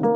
Hi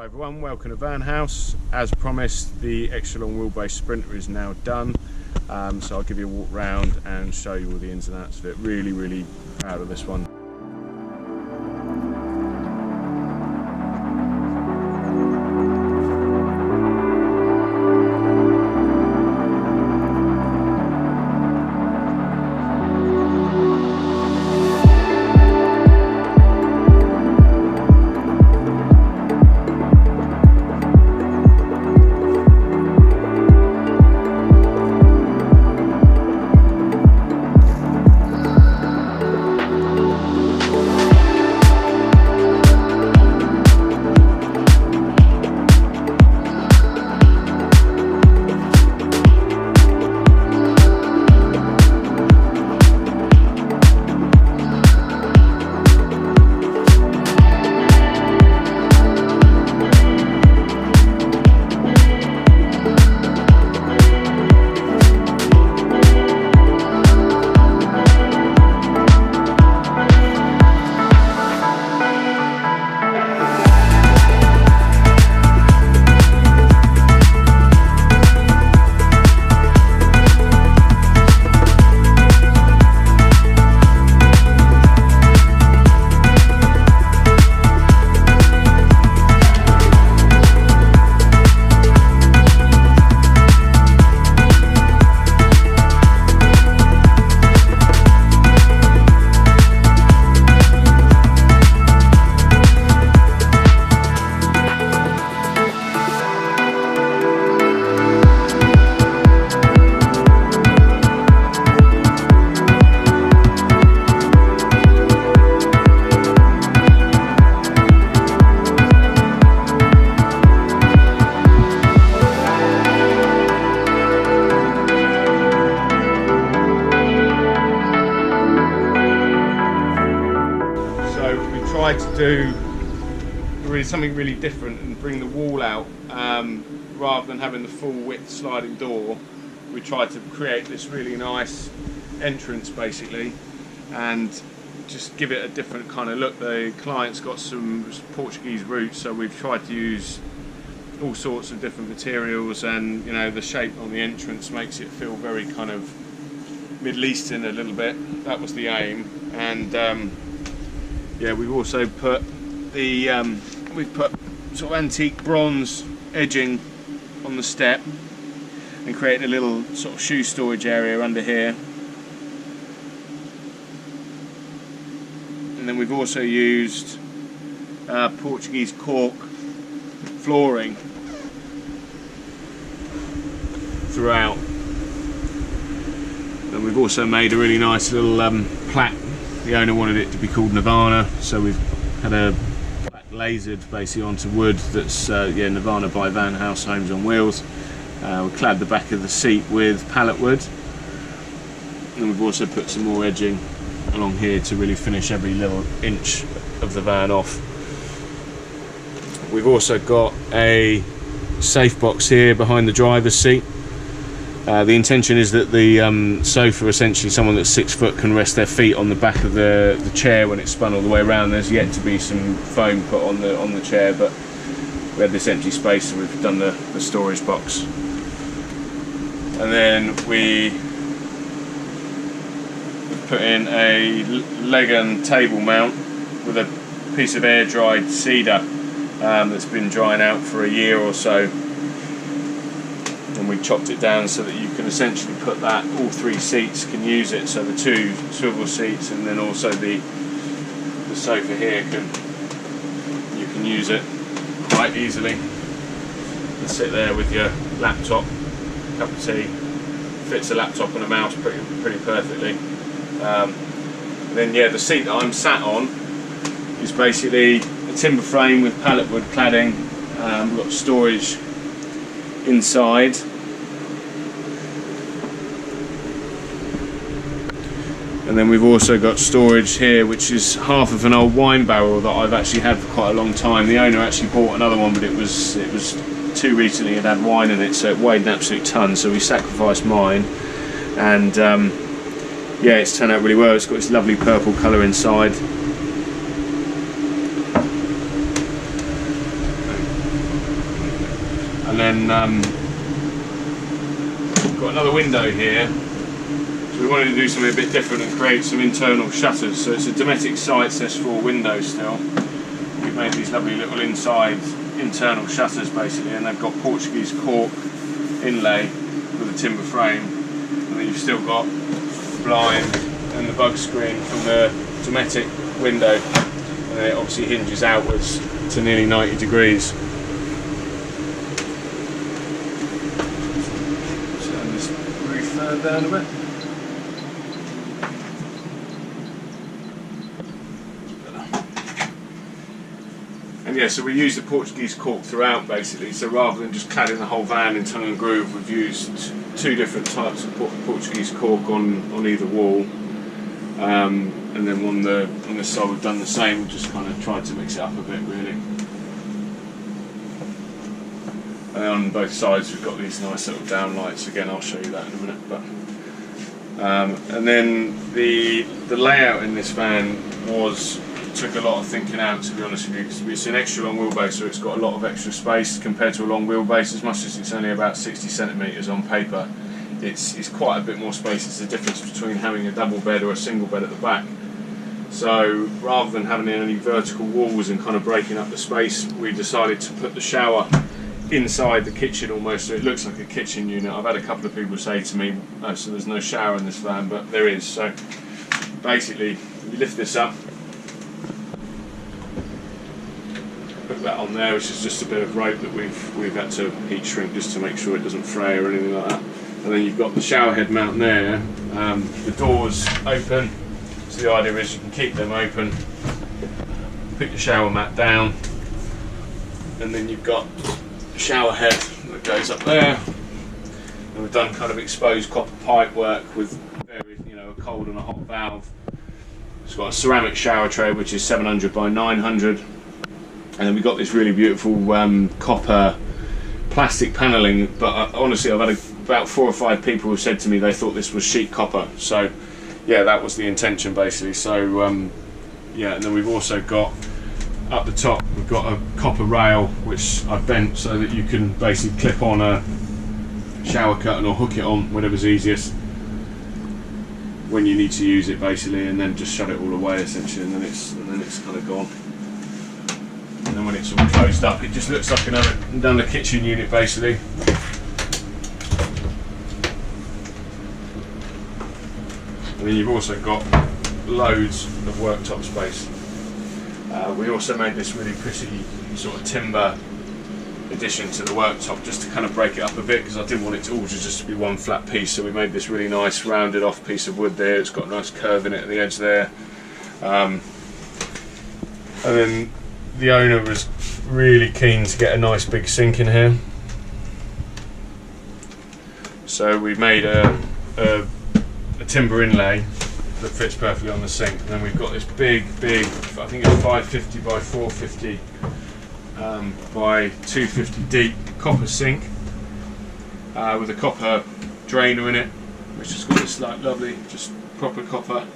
everyone, welcome to Van House. As promised, the extra long wheelbase Sprinter is now done, so I'll give you a walk round and show you all the ins and outs of it. Really proud of this one. tried to do something really different and bring the wall out, rather than having the full width sliding door. We tried to create this really nice entrance basically and just give it a different kind of look. The client's got some Portuguese roots, so we've tried to use all sorts of different materials, and you know, the shape on the entrance makes it feel very kind of Middle Eastern a little bit. That was the aim. And yeah, we've also put the we've put sort of antique bronze edging on the step and created a little sort of shoe storage area under here. And then we've also used Portuguese cork flooring throughout. And we've also made a really nice little plaque. The owner wanted it to be called Nirvana, so we've had a plaque lasered basically onto wood that's yeah, Nirvana by Van House Homes on Wheels. We clad the back of the seat with pallet wood, and we've also put some more edging along here to really finish every little inch of the van off. We've also got a safe box here behind the driver's seat. The intention is that the sofa, essentially someone that's 6 foot can rest their feet on the back of the chair when it's spun all the way around. There's yet to be some foam put on the chair, but we had this empty space, so we've done the storage box. And then we've put in a leg and table mount with a piece of air dried cedar that's been drying out for a year or so. And we chopped it down so that you can essentially put that, all 3 seats can use it, so the 2 swivel seats and then also the sofa here you can use it quite easily and sit there with your laptop, cup of tea. Fits a laptop and a mouse pretty perfectly. And then yeah, the seat that I'm sat on is basically a timber frame with pallet wood cladding. We've got storage inside, and then we've also got storage here, which is half of an old wine barrel that I've actually had for quite a long time. The owner actually bought another one, but it was too recently, it had wine in it, so it weighed an absolute ton, so we sacrificed mine. And yeah, it's turned out really well. It's got this lovely purple colour inside. And then we've got another window here. So we wanted to do something a bit different and create some internal shutters. So it's a Dometic site, so there's 4 windows still. We've made these lovely little inside internal shutters basically, and they've got Portuguese cork inlay with a timber frame. And then you've still got the blind and the bug screen from the Dometic window. And then it obviously hinges outwards to nearly 90 degrees. Down a bit. And yeah, so we use the Portuguese cork throughout basically, so rather than just cladding the whole van in tongue and groove, we've used 2 different types of Portuguese cork on either wall, and then on this side we've done the same. We've just kind of tried to mix it up a bit really. And on both sides we've got these nice little down lights. Again, I'll show you that in a minute. But and then the layout in this van took a lot of thinking out, to be honest with you, because it's an extra long wheelbase, so it's got a lot of extra space compared to a long wheelbase. As much as it's only about 60 centimetres on paper, it's quite a bit more space. It's the difference between having a double bed or a single bed at the back. So rather than having any vertical walls and kind of breaking up the space, we decided to put the shower inside the kitchen almost, so it looks like a kitchen unit. I've had a couple of people say to me, oh, so there's no shower in this van, but there is. So basically you lift this up, put that on there, which is just a bit of rope that we've had to heat shrink just to make sure it doesn't fray or anything like that. And then you've got the shower head mount there. The doors open, so the idea is you can keep them open, put your shower mat down, and then you've got the shower head that goes up there. And we've done kind of exposed copper pipe work with various, a cold and a hot valve It's got a ceramic shower tray which is 700 by 900, and then we've got this really beautiful copper plastic panelling, but honestly I've had about 4 or 5 people who said to me they thought this was sheet copper, so yeah, that was the intention basically. So yeah, and then we've also got up the top, we've got a copper rail which I've bent so that you can basically clip on a shower curtain or hook it on, whatever's easiest when you need to use it basically, and then just shut it all away essentially, and then it's kind of gone. And then when it's all closed up, it just looks like another kitchen unit basically. And then you've also got loads of worktop space. We also made this really pretty sort of timber addition to the worktop just to kind of break it up a bit, because I didn't want it to all just be one flat piece, so we made this really nice rounded off piece of wood there. It's got a nice curve in it at the edge there. And then the owner was really keen to get a nice big sink in here, so we made a timber inlay that fits perfectly on the sink, and then we've got this big, I think it's 550 by 450 by 250 deep copper sink with a copper drainer in it, which has got this like lovely, just proper copper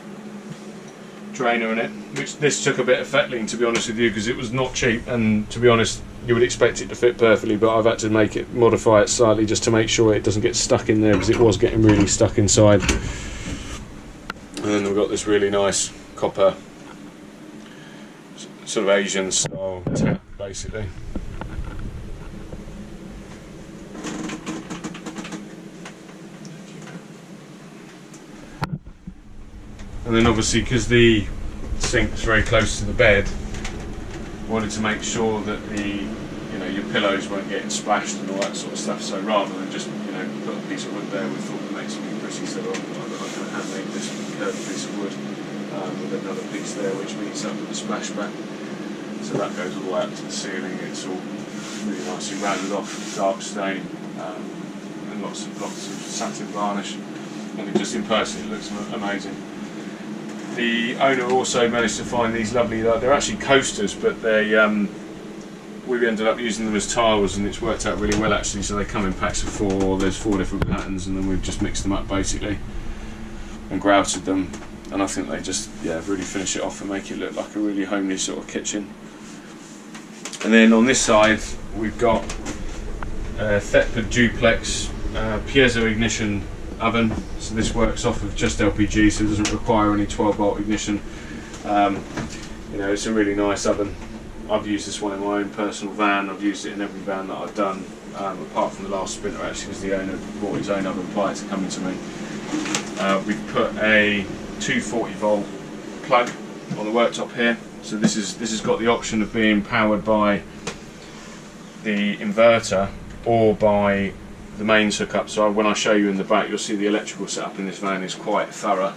drainer in it, which this took a bit of fettling, to be honest with you, because it was not cheap, and to be honest you would expect it to fit perfectly, but I've had to modify it slightly just to make sure it doesn't get stuck in there, because it was getting really stuck inside. And then we've got this really nice copper sort of Asian style tap basically. And then obviously, because the sink's very close to the bed, wanted to make sure that your pillows weren't getting splashed and all that sort of stuff, so rather than just put a piece of wood there, we thought we'd make something pretty, so I'm going to hand make this curved piece of wood with another piece there which meets up with the splashback, so that goes all the way up to the ceiling. It's all really nicely rounded off, dark stain, and lots of satin varnish, and just in person it looks amazing. The owner also managed to find these lovely, they're actually coasters, but we ended up using them as tiles, and it's worked out really well actually. So they come in packs of 4, there's 4 different patterns, and then we've just mixed them up basically and grouted them, and I think they just really finish it off and make it look like a really homely sort of kitchen. And then on this side we've got a Thetford Duplex Piezo ignition oven, so this works off of just LPG, so it doesn't require any 12-volt ignition. It's a really nice oven. I've used this one in my own personal van. I've used it in every van that I've done, apart from the last Sprinter actually, because the owner bought his own oven prior to coming to me. We've put a 240-volt plug on the worktop here, so this has got the option of being powered by the inverter or by the mains hookup. So when I show you in the back, you'll see the electrical setup in this van is quite thorough,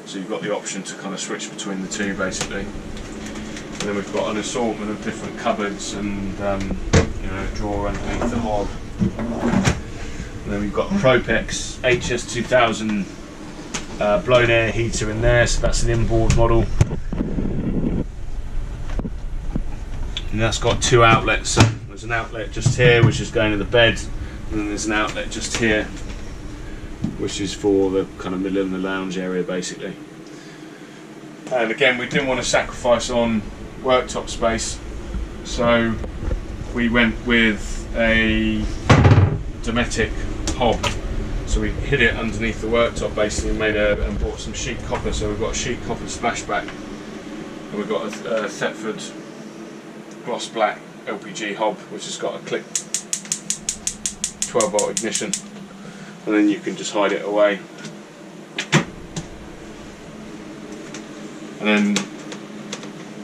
so you've got the option to kind of switch between the two basically. And then we've got an assortment of different cupboards and a drawer underneath the hob. And then we've got a Propex HS2000 blown air heater in there, so that's an inboard model. And that's got 2 outlets. So there's an outlet just here which is going to the bed, and then there's an outlet just here which is for the kind of middle of the lounge area basically. And again, we didn't want to sacrifice on worktop space, so we went with a Dometic hob. So we hid it underneath the worktop basically and bought some sheet copper. So we've got a sheet copper splashback, and we've got a Thetford gloss black LPG hob which has got a click 12-volt ignition, and then you can just hide it away. And then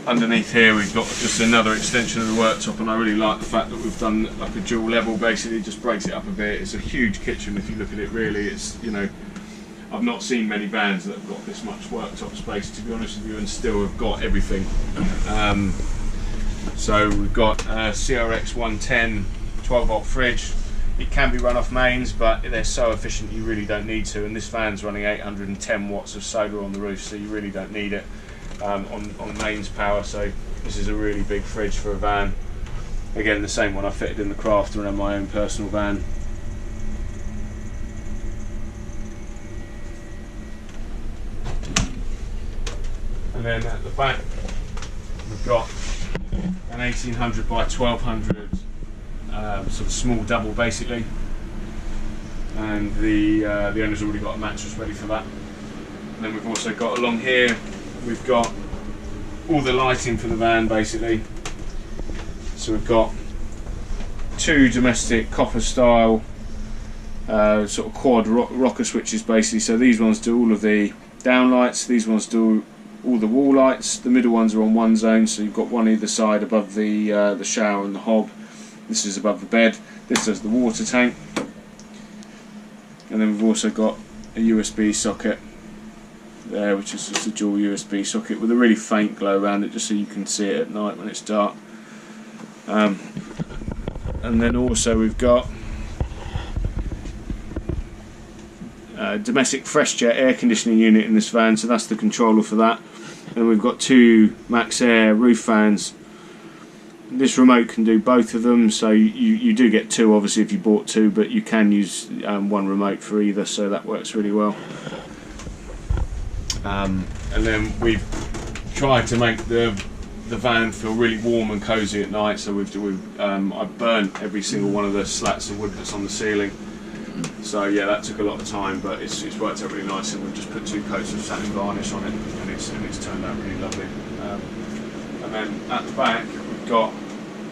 underneath here we've got just another extension of the worktop, and I really like the fact that we've done like a dual level basically. It just breaks it up a bit. It's a huge kitchen if you look at it really. It's, I've not seen many vans that have got this much worktop space, to be honest with you, and still have got everything. So we've got a CRX 110 12-volt fridge. It can be run off mains, but they're so efficient you really don't need to, and this van's running 810 watts of solar on the roof, so you really don't need it. on mains power, so this is a really big fridge for a van. Again, the same one I fitted in the Crafter and my own personal van. And then at the back we've got an 1800 by 1200 sort of small double basically, and the owner's already got a mattress ready for that. And then we've also got along here, we've got all the lighting for the van basically. So we've got two domestic copper style sort of quad rocker switches basically. So these ones do all of the down lights, these ones do all the wall lights. The middle ones are on one zone, so you've got one either side above the shower and the hob. This is above the bed. This does the water tank. And then we've also got a USB socket there, which is just a dual USB socket with a really faint glow around it, just so you can see it at night when it's dark. And then also we've got a domestic fresh jet air conditioning unit in this van, so that's the controller for that. And we've got two Max Air roof fans. This remote can do both of them, so you do get two obviously if you bought two, but you can use one remote for either, so that works really well. And then we've tried to make the van feel really warm and cosy at night, so I've burnt every single one of the slats of wood that's on the ceiling. So yeah, that took a lot of time, but it's worked out really nice, and we've just put 2 coats of satin varnish on it, and it's turned out really lovely. And then at the back we've got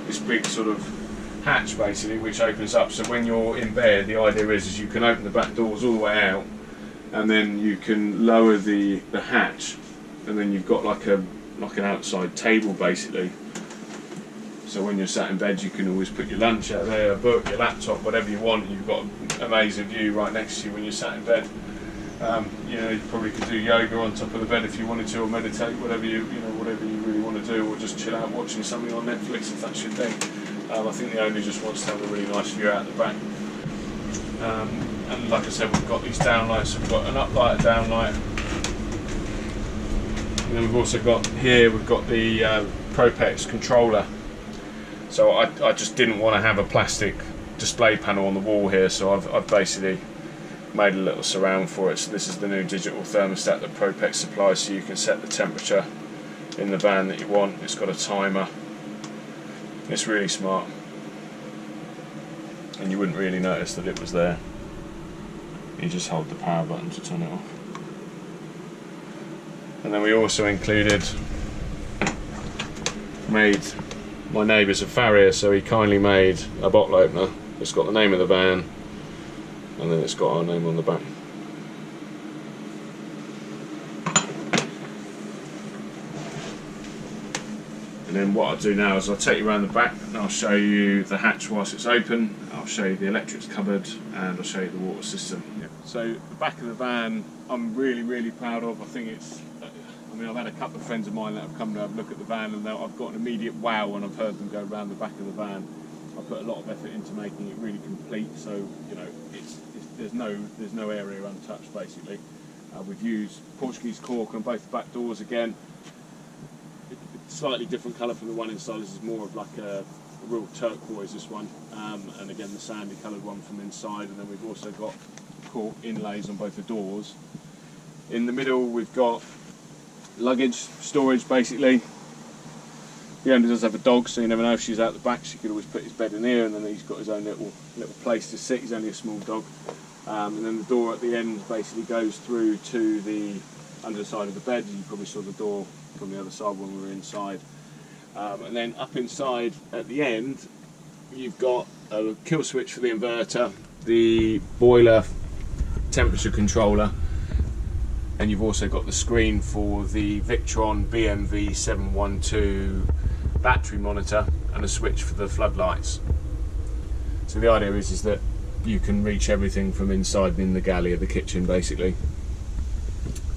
this big sort of hatch basically, which opens up, so when you're in bed the idea is you can open the back doors all the way out, and then you can lower the hatch, and then you've got like an outside table basically. So when you're sat in bed you can always put your lunch out there, a book, your laptop, whatever you want. You've got an amazing view right next to you when you're sat in bed. You know, you probably could do yoga on top of the bed if you wanted to, or meditate, whatever you really want to do, or just chill out watching something on Netflix if that's your thing. I think the owner just wants to have a really nice view out the back. And like I said, we've got these downlights. We've got an uplight, a downlight, and then we've also got here, we've got the Propex controller. So I just didn't want to have a plastic display panel on the wall here, so I've basically made a little surround for it. So this is the new digital thermostat that Propex supplies, so you can set the temperature in the van that you want. It's got a timer. It's really smart, and you wouldn't really notice that it was there. You just hold the power button to turn it off. And then we also made my neighbour's a farrier, so he kindly made a bottle opener. It's got the name of the van, and then it's got our name on the back. And then what I'll do now is I'll take you around the back and I'll show you the hatch whilst it's open, I'll show you the electrics cupboard, and I'll show you the water system. Yeah. So the back of the van I'm really proud of. I think it's, I mean, I've had a couple of friends of mine that have come to have a look at the van, and I've got an immediate wow when I've heard them go around the back of the van. I put a lot of effort into making it really complete, so you know there's no area untouched basically. We've used Portuguese cork on both the back doors again. Slightly different colour from the one inside. This is more of like a real turquoise, this one, and again the sandy coloured one from inside. And then we've also got cork inlays on both the doors. In the middle we've got luggage storage basically. The owner does have a dog, so you never know if she's out the back, she could always put his bed in here, and then he's got his own little place to sit. He's only a small dog. And then the door at the end basically goes through to the underside of the bed. You probably saw the door from the other side when we were inside. And then up inside at the end you've got a kill switch for the inverter, the boiler temperature controller, and you've also got the screen for the Victron BMV 712 battery monitor, and a switch for the floodlights. So the idea is that you can reach everything from inside in the galley of the kitchen basically.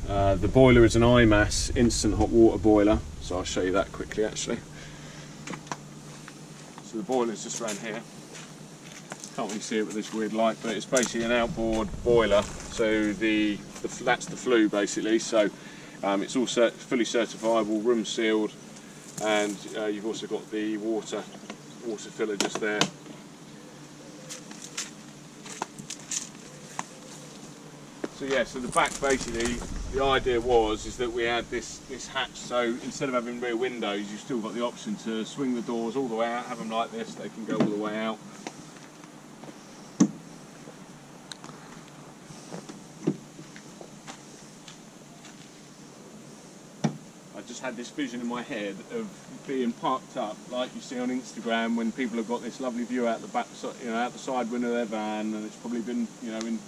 The boiler is an IMAS instant hot water boiler, so I'll show you that quickly actually. So the boiler is just around here. Can't really see it with this weird light, but it's basically an outboard boiler. So that's the flue basically. So It's all fully certifiable, room sealed, and you've also got the water filler just there. So yeah, so the back, basically the idea is that we had this hatch, so instead of having rear windows, you've still got the option to swing the doors all the way out, have them like this, they can go all the way out. I just had this vision in my head of being parked up like you see on Instagram when people have got this lovely view out the back, out the side window of their van, and it's probably been,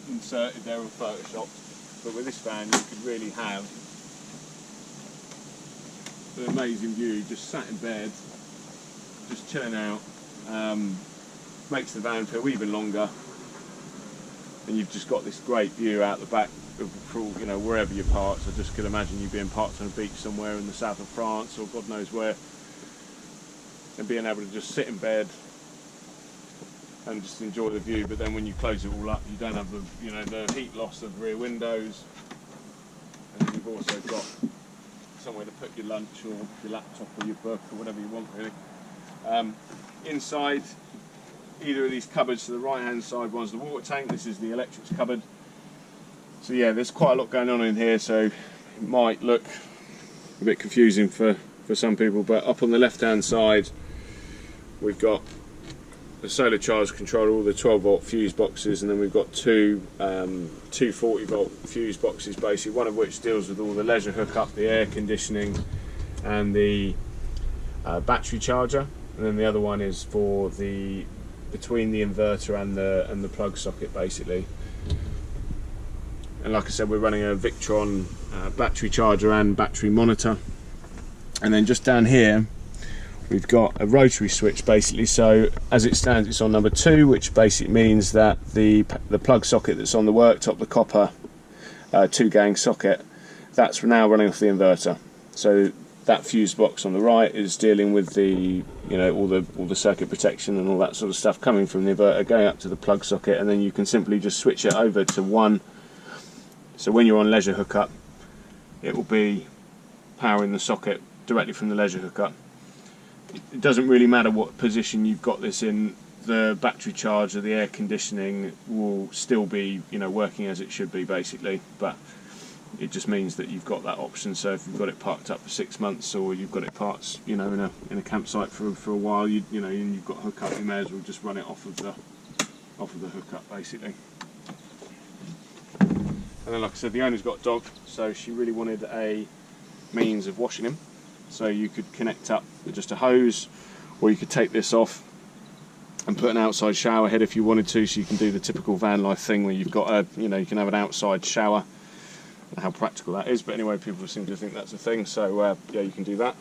inserted there or photoshopped. But with this van, you could really have an amazing view, just sat in bed, just chilling out. Makes the van feel even longer, and you've just got this great view out the back of, wherever you're parked. I just could imagine you being parked on a beach somewhere in the south of France or God knows where, and being able to just sit in bed and just enjoy the view. But then when you close it all up, you don't have the the heat loss of the rear windows, and then you've also got somewhere to put your lunch or your laptop or your book or whatever you want, really. Inside either of these cupboards, to the right hand side one's the water tank, this is the electrics cupboard. So yeah, there's quite a lot going on in here, so it might look a bit confusing for some people, but up on the left hand side we've got the solar charge controller, all the 12 volt fuse boxes, and then we've got two 40 volt fuse boxes, basically, one of which deals with all the leisure hookup, the air conditioning and the battery charger, and then the other one is for the between the inverter and the plug socket, basically. And like I said, we're running a Victron battery charger and battery monitor. And then just down here we've got a rotary switch, basically. So as it stands, it's on number 2, which basically means that the plug socket that's on the worktop, the copper 2-gang socket, that's now running off the inverter. So that fuse box on the right is dealing with the all the circuit protection and all that sort of stuff coming from the inverter going up to the plug socket, and then you can simply just switch it over to one. So when you're on leisure hookup, it will be powering the socket directly from the leisure hookup. It doesn't really matter what position you've got this in, the battery charge or the air conditioning will still be working as it should be, basically, but it just means that you've got that option. So if you've got it parked up for 6 months, or you've got it parked in a campsite for a while, and you've got hookup, you may as well just run it off of the hookup, basically. And then, like I said, the owner's got a dog, so she really wanted a means of washing him. So you could connect up with just a hose, or you could take this off and put an outside shower head if you wanted to, so you can do the typical van life thing where you've got you can have an outside shower. I don't know how practical that is, but anyway, people seem to think that's a thing, so yeah, you can do that.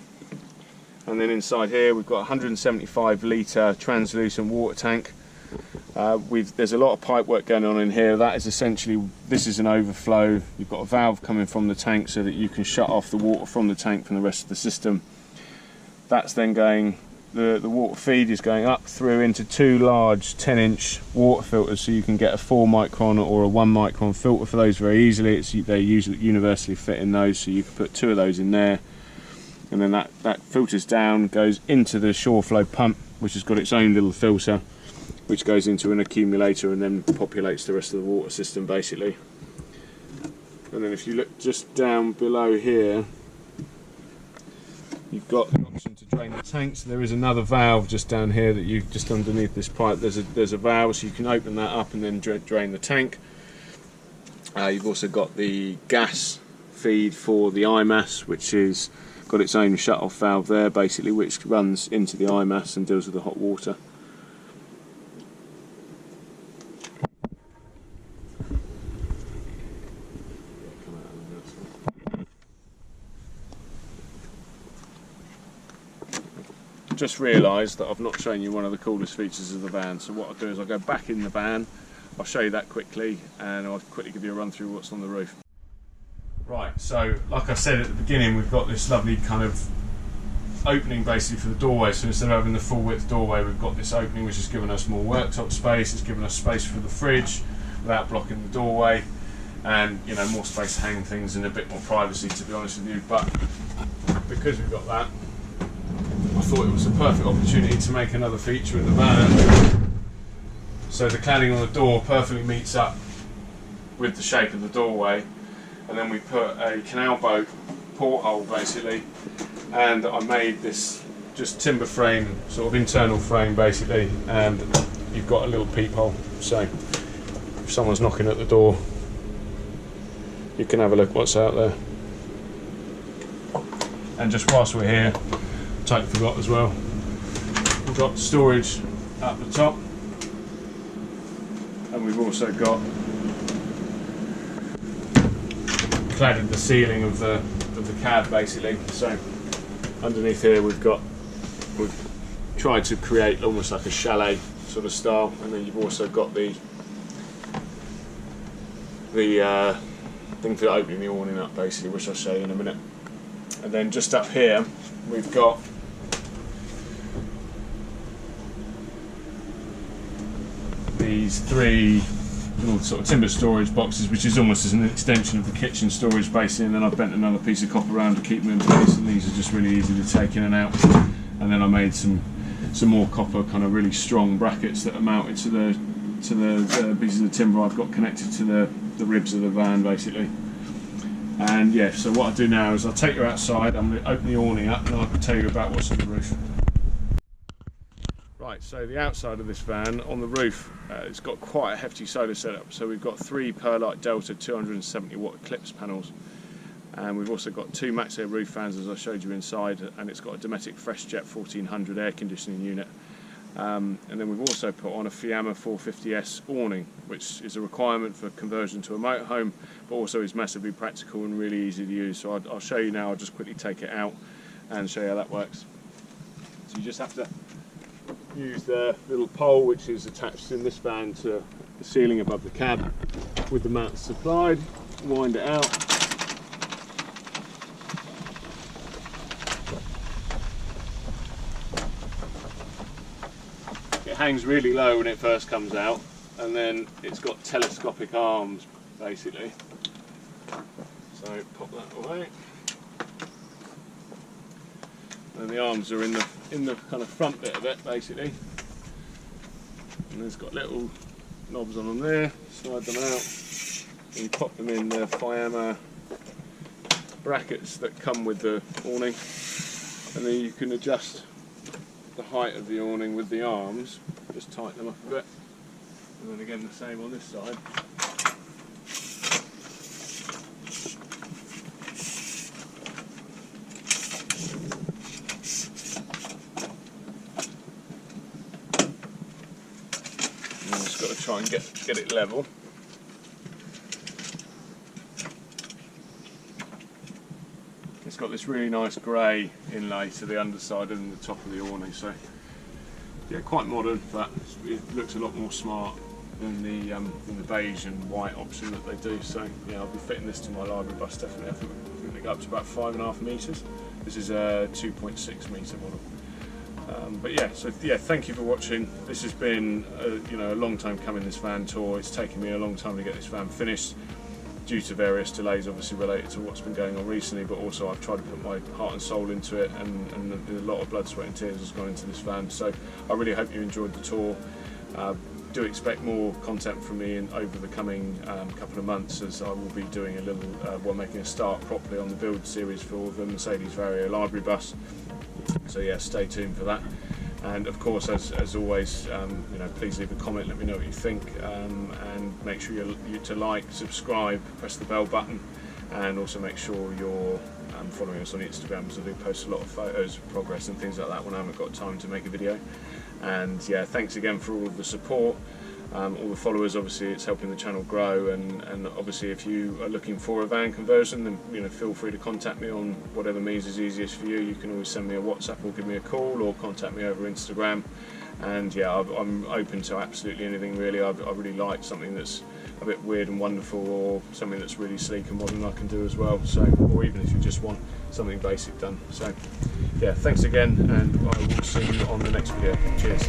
And then inside here we've got a 175 litre translucent water tank. There's a lot of pipe work going on in here. That is essentially, this is an overflow. You've got a valve coming from the tank so that you can shut off the water from the tank from the rest of the system. That's then going, the water feed is going up through into 2 large 10-inch water filters, so you can get a 4 micron or a 1 micron filter for those very easily. They usually universally fit in those, so you can put 2 of those in there, and then that filters down, goes into the shore flow pump, which has got its own little filter, which goes into an accumulator and then populates the rest of the water system, basically. And then if you look just down below here, you've got the option to drain the tank. So there is another valve just down here that you just underneath this pipe. There's a valve, so you can open that up and then drain the tank. You've also got the gas feed for the IMAS, which is got its own shut-off valve there, basically, which runs into the IMAS and deals with the hot water. Just realised that I've not shown you one of the coolest features of the van, so what I'll do is I'll go back in the van, I'll show you that quickly, and I'll quickly give you a run through what's on the roof. Right, so like I said at the beginning, we've got this lovely kind of opening basically for the doorway. So instead of having the full width doorway, we've got this opening which has given us more worktop space. It's given us space for the fridge without blocking the doorway. and you know, more space to hang things and a bit more privacy, to be honest with you. But because we've got that, I thought it was a perfect opportunity to make another feature in the van. So the cladding on the door perfectly meets up with the shape of the doorway, and then we put a canal boat porthole basically, and I made this just timber frame, sort of internal frame basically, and you've got a little peephole, so if someone's knocking at the door you can have a look what's out there. And just whilst we're here, totally forgot as well, we've got storage up the top, and we've also got cladded the ceiling of the cab basically. So underneath here we've tried to create almost like a chalet sort of style, and then you've also got the thing for opening the awning up basically, which I'll show you in a minute. And then just up here we've got these three little sort of timber storage boxes, which is almost as an extension of the kitchen storage basin, and then I've bent another piece of copper around to keep them in place, and these are just really easy to take in and out. And then I made some more copper kind of really strong brackets that are mounted to the pieces of timber I've got connected to the ribs of the van basically. And yeah, so what I do now is I'll take you outside, I'm going to open the awning up and I'll tell you about what's on the roof. Right, so the outside of this van, on the roof, it's got quite a hefty solar setup. So we've got 3 Perlite Delta 270 watt Eclipse panels, and we've also got 2 Max Air roof fans as I showed you inside, and it's got a Dometic FreshJet 1400 air conditioning unit. And then we've also put on a Fiamma 450S awning, which is a requirement for conversion to a motorhome, but also is massively practical and really easy to use. So I'll show you now. I'll just quickly take it out and show you how that works. So you just have to use the little pole which is attached in this van to the ceiling above the cab with the mounts supplied, wind it out. It hangs really low when it first comes out, and then it's got telescopic arms basically. So pop that away. And the arms are in the kind of front bit of it basically. And it's got little knobs on them there, slide them out, and you pop them in the Fiamma brackets that come with the awning, and then you can adjust the height of the awning with the arms, just tighten them up a bit, and then again the same on this side. And just got to try and get it level. It's got this really nice grey inlay to the underside and the top of the awning, so yeah, quite modern, but it looks a lot more smart than the beige and white option that they do. So yeah, I'll be fitting this to my library bus definitely. I think they go up to about 5.5 metres. This is a 2.6 metre model. But yeah, so yeah, thank you for watching. This has been a long time coming, this van tour. It's taken me a long time to get this van finished, due to various delays obviously related to what's been going on recently, but also I've tried to put my heart and soul into it, and a lot of blood, sweat and tears has gone into this van. So I really hope you enjoyed the tour. Do expect more content from me over the coming couple of months, as I will be doing a little, making a start properly on the build series for the Mercedes Vario library bus. So yeah, stay tuned for that. And of course, as always, please leave a comment, let me know what you think, and make sure you to like, subscribe, press the bell button, and also make sure you're following us on Instagram, because I do post a lot of photos of progress and things like that when I haven't got time to make a video. And yeah, thanks again for all of the support, all the followers. Obviously it's helping the channel grow, and obviously if you are looking for a van conversion, then feel free to contact me on whatever means is easiest for you. You can always send me a WhatsApp or give me a call, or contact me over Instagram. And yeah, I'm open to absolutely anything really. I really like something that's a bit weird and wonderful, or something that's really sleek and modern I can do as well. So, or even if you just want something basic done. So yeah, thanks again, and I will see you on the next video. Cheers.